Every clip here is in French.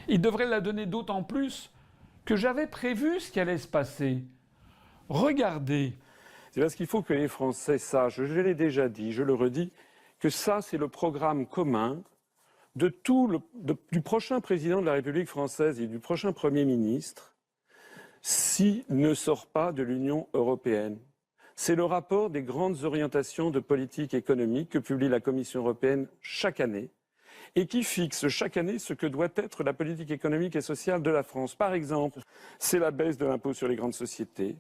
Il devrait la donner d'autant plus que j'avais prévu ce qui allait se passer. Regardez. C'est parce qu'il faut que les Français sachent, je l'ai déjà dit, je le redis, que ça, c'est le programme commun du prochain président de la République française et du prochain Premier ministre s'il ne sort pas de l'Union européenne. C'est le rapport des grandes orientations de politique économique que publie la Commission européenne chaque année et qui fixe chaque année ce que doit être la politique économique et sociale de la France. Par exemple, c'est la baisse de l'impôt sur les grandes sociétés.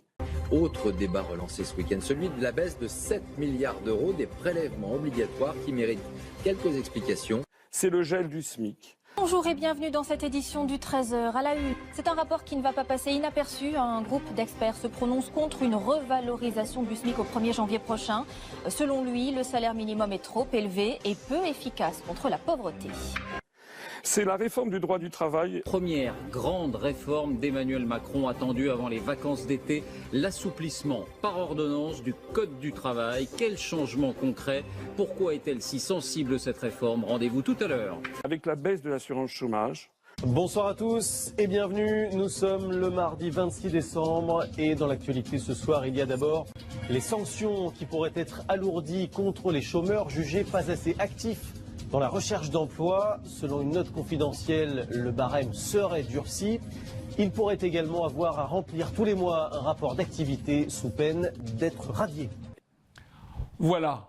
Autre débat relancé ce week-end, celui de la baisse de 7 milliards d'euros des prélèvements obligatoires qui méritent quelques explications. C'est le gel du SMIC. Bonjour et bienvenue dans cette édition du 13h à la une. C'est un rapport qui ne va pas passer inaperçu. Un groupe d'experts se prononce contre une revalorisation du SMIC au 1er janvier prochain. Selon lui, le salaire minimum est trop élevé et peu efficace contre la pauvreté. C'est la réforme du droit du travail. Première grande réforme d'Emmanuel Macron attendue avant les vacances d'été, l'assouplissement par ordonnance du Code du travail. Quel changement concret? Pourquoi est-elle si sensible cette réforme? Rendez-vous tout à l'heure. Avec la baisse de l'assurance chômage. Bonsoir à tous et bienvenue. Nous sommes le mardi 26 décembre et dans l'actualité ce soir, il y a d'abord les sanctions qui pourraient être alourdies contre les chômeurs jugés pas assez actifs dans la recherche d'emploi. Selon une note confidentielle, le barème serait durci. Il pourrait également avoir à remplir tous les mois un rapport d'activité sous peine d'être radié. Voilà.